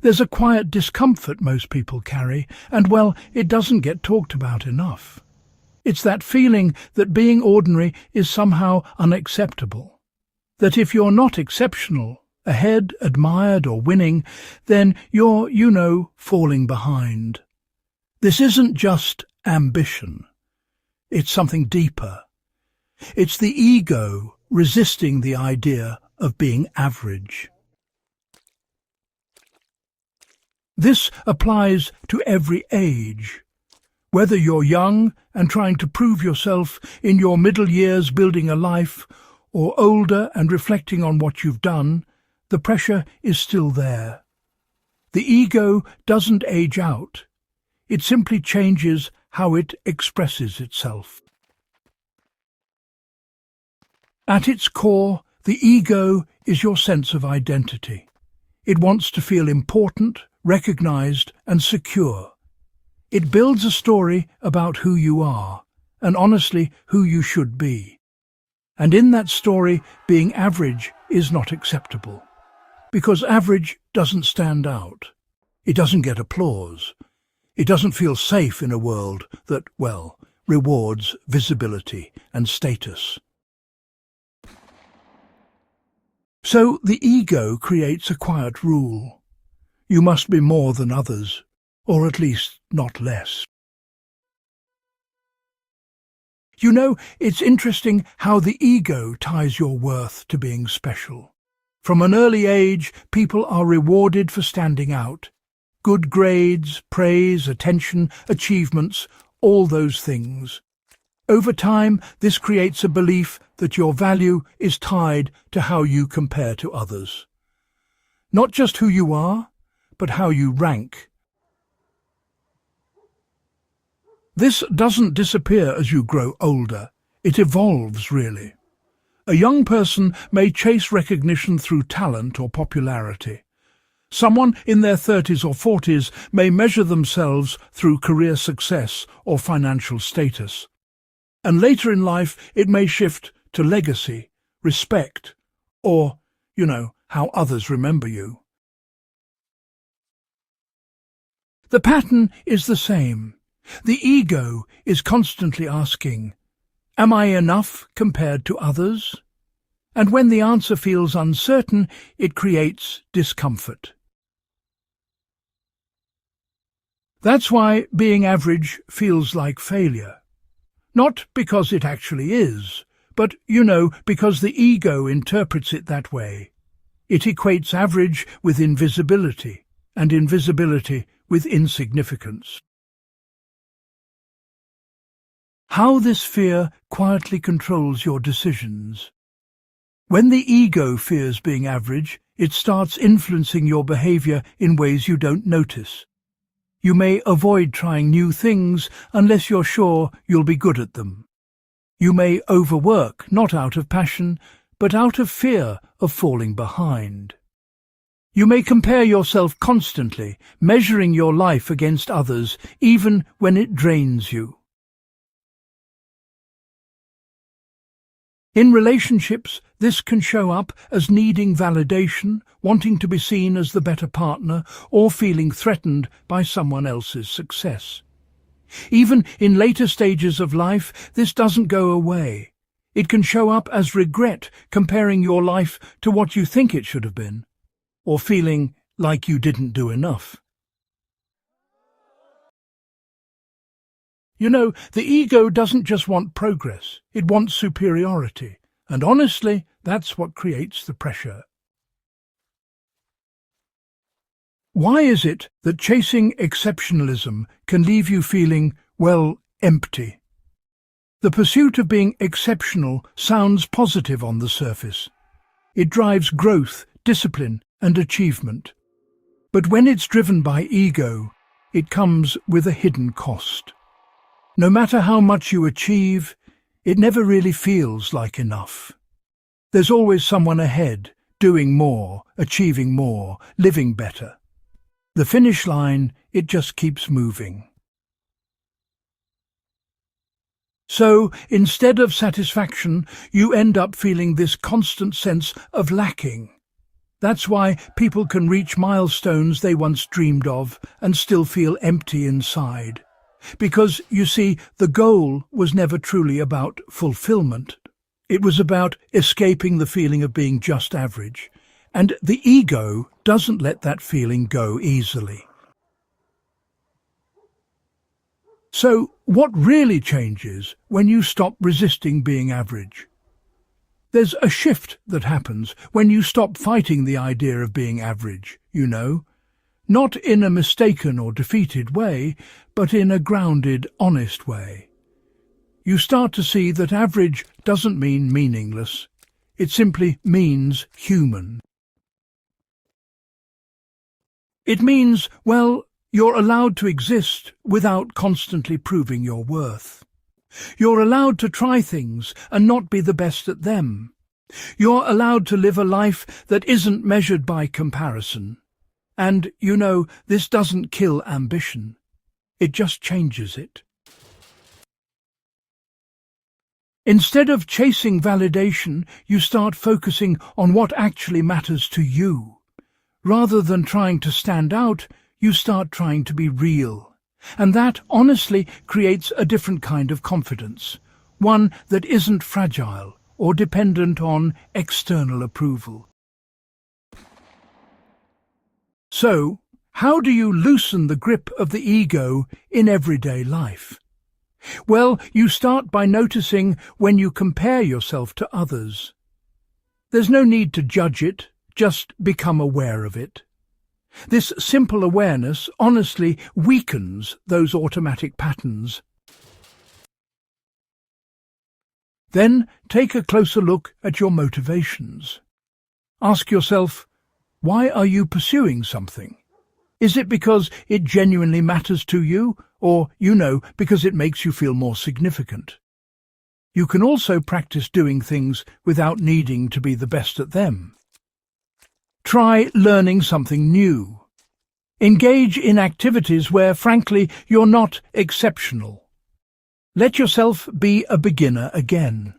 There's a quiet discomfort most people carry, and well, it doesn't get talked about enough. It's that feeling that being ordinary is somehow unacceptable. That if you're not exceptional, ahead, admired or winning, then you're, falling behind. This isn't just ambition. It's something deeper. It's the ego resisting the idea of being average. This applies to every age. Whether you're young and trying to prove yourself, in your middle years building a life, or older and reflecting on what you've done, the pressure is still there. The ego doesn't age out. It simply changes how it expresses itself. At its core, the ego is your sense of identity. It wants to feel important, recognized and secure. It builds a story about who you are, and honestly who you should be. And in that story, being average is not acceptable. Because average doesn't stand out. It doesn't get applause. It doesn't feel safe in a world that, rewards visibility and status. So the ego creates a quiet rule. You must be more than others, or at least not less. It's interesting how the ego ties your worth to being special. From an early age, people are rewarded for standing out. Good grades, praise, attention, achievements, all those things. Over time, this creates a belief that your value is tied to how you compare to others. Not just who you are, but how you rank. This doesn't disappear as you grow older. It evolves, really. A young person may chase recognition through talent or popularity. Someone in their 30s or 40s may measure themselves through career success or financial status. And later in life, it may shift to legacy, respect, or, how others remember you. The pattern is the same. The ego is constantly asking, am I enough compared to others? And when the answer feels uncertain, it creates discomfort. That's why being average feels like failure. Not because it actually is, but, because the ego interprets it that way. It equates average with invisibility, and invisibility with insignificance. How this fear quietly controls your decisions. When the ego fears being average, it starts influencing your behavior in ways you don't notice. You may avoid trying new things unless you're sure you'll be good at them. You may overwork, not out of passion, but out of fear of falling behind. You may compare yourself constantly, measuring your life against others, even when it drains you. In relationships, this can show up as needing validation, wanting to be seen as the better partner, or feeling threatened by someone else's success. Even in later stages of life, this doesn't go away. It can show up as regret, comparing your life to what you think it should have been, or feeling like you didn't do enough. The ego doesn't just want progress, it wants superiority. And honestly, that's what creates the pressure. Why is it that chasing exceptionalism can leave you feeling, empty? The pursuit of being exceptional sounds positive on the surface. It drives growth, discipline, and achievement. But when it's driven by ego, it comes with a hidden cost. No matter how much you achieve, it never really feels like enough. There's always someone ahead, doing more, achieving more, living better. The finish line, it just keeps moving. So, instead of satisfaction, you end up feeling this constant sense of lacking. That's why people can reach milestones they once dreamed of and still feel empty inside. Because, you see, the goal was never truly about fulfillment. It was about escaping the feeling of being just average. And the ego doesn't let that feeling go easily. So, what really changes when you stop resisting being average? There's a shift that happens when you stop fighting the idea of being average, you know. Not in a mistaken or defeated way, but in a grounded, honest way. You start to see that average doesn't mean meaningless. It simply means human. It means, well, you're allowed to exist without constantly proving your worth. You're allowed to try things and not be the best at them. You're allowed to live a life that isn't measured by comparison. And, you know, this doesn't kill ambition. It just changes it. Instead of chasing validation, you start focusing on what actually matters to you. Rather than trying to stand out, you start trying to be real. And that, honestly, creates a different kind of confidence, one that isn't fragile or dependent on external approval. So, how do you loosen the grip of the ego in everyday life? Well, you start by noticing when you compare yourself to others. There's no need to judge it, just become aware of it. This simple awareness honestly weakens those automatic patterns. Then take a closer look at your motivations. Ask yourself, why are you pursuing something? Is it because it genuinely matters to you, or, because it makes you feel more significant? You can also practice doing things without needing to be the best at them. Try learning something new. Engage in activities where, frankly, you're not exceptional. Let yourself be a beginner again.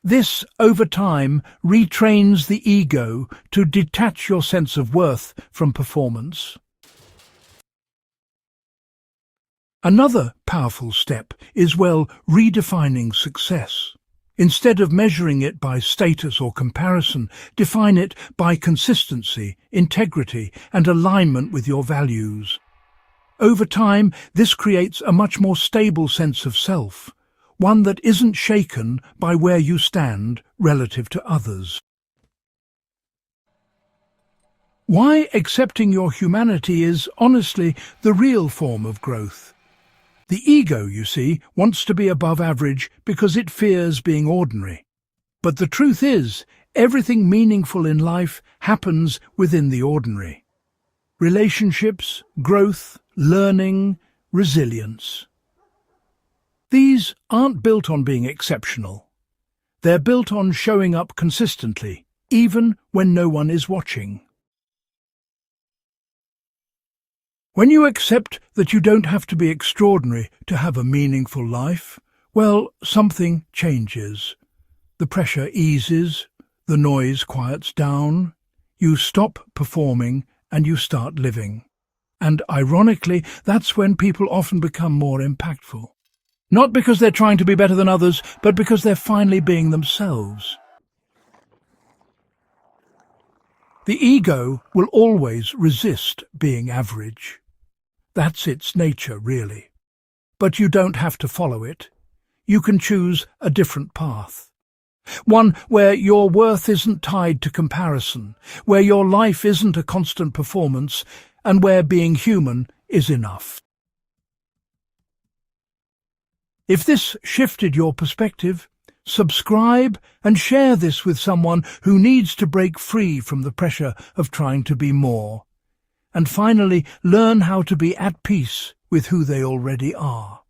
This, over time, retrains the ego to detach your sense of worth from performance. Another powerful step is, redefining success. Instead of measuring it by status or comparison, define it by consistency, integrity, and alignment with your values. Over time, this creates a much more stable sense of self, one that isn't shaken by where you stand relative to others. Why accepting your humanity is, honestly, the real form of growth. The ego, you see, wants to be above average because it fears being ordinary. But the truth is, everything meaningful in life happens within the ordinary. Relationships, growth, learning, resilience. These aren't built on being exceptional. They're built on showing up consistently, even when no one is watching. When you accept that you don't have to be extraordinary to have a meaningful life, something changes. The pressure eases, the noise quiets down, you stop performing and you start living. And ironically, that's when people often become more impactful. Not because they're trying to be better than others, but because they're finally being themselves. The ego will always resist being average. That's its nature, really. But you don't have to follow it. You can choose a different path. One where your worth isn't tied to comparison, where your life isn't a constant performance, and where being human is enough. If this shifted your perspective, subscribe and share this with someone who needs to break free from the pressure of trying to be more. And finally, learn how to be at peace with who they already are.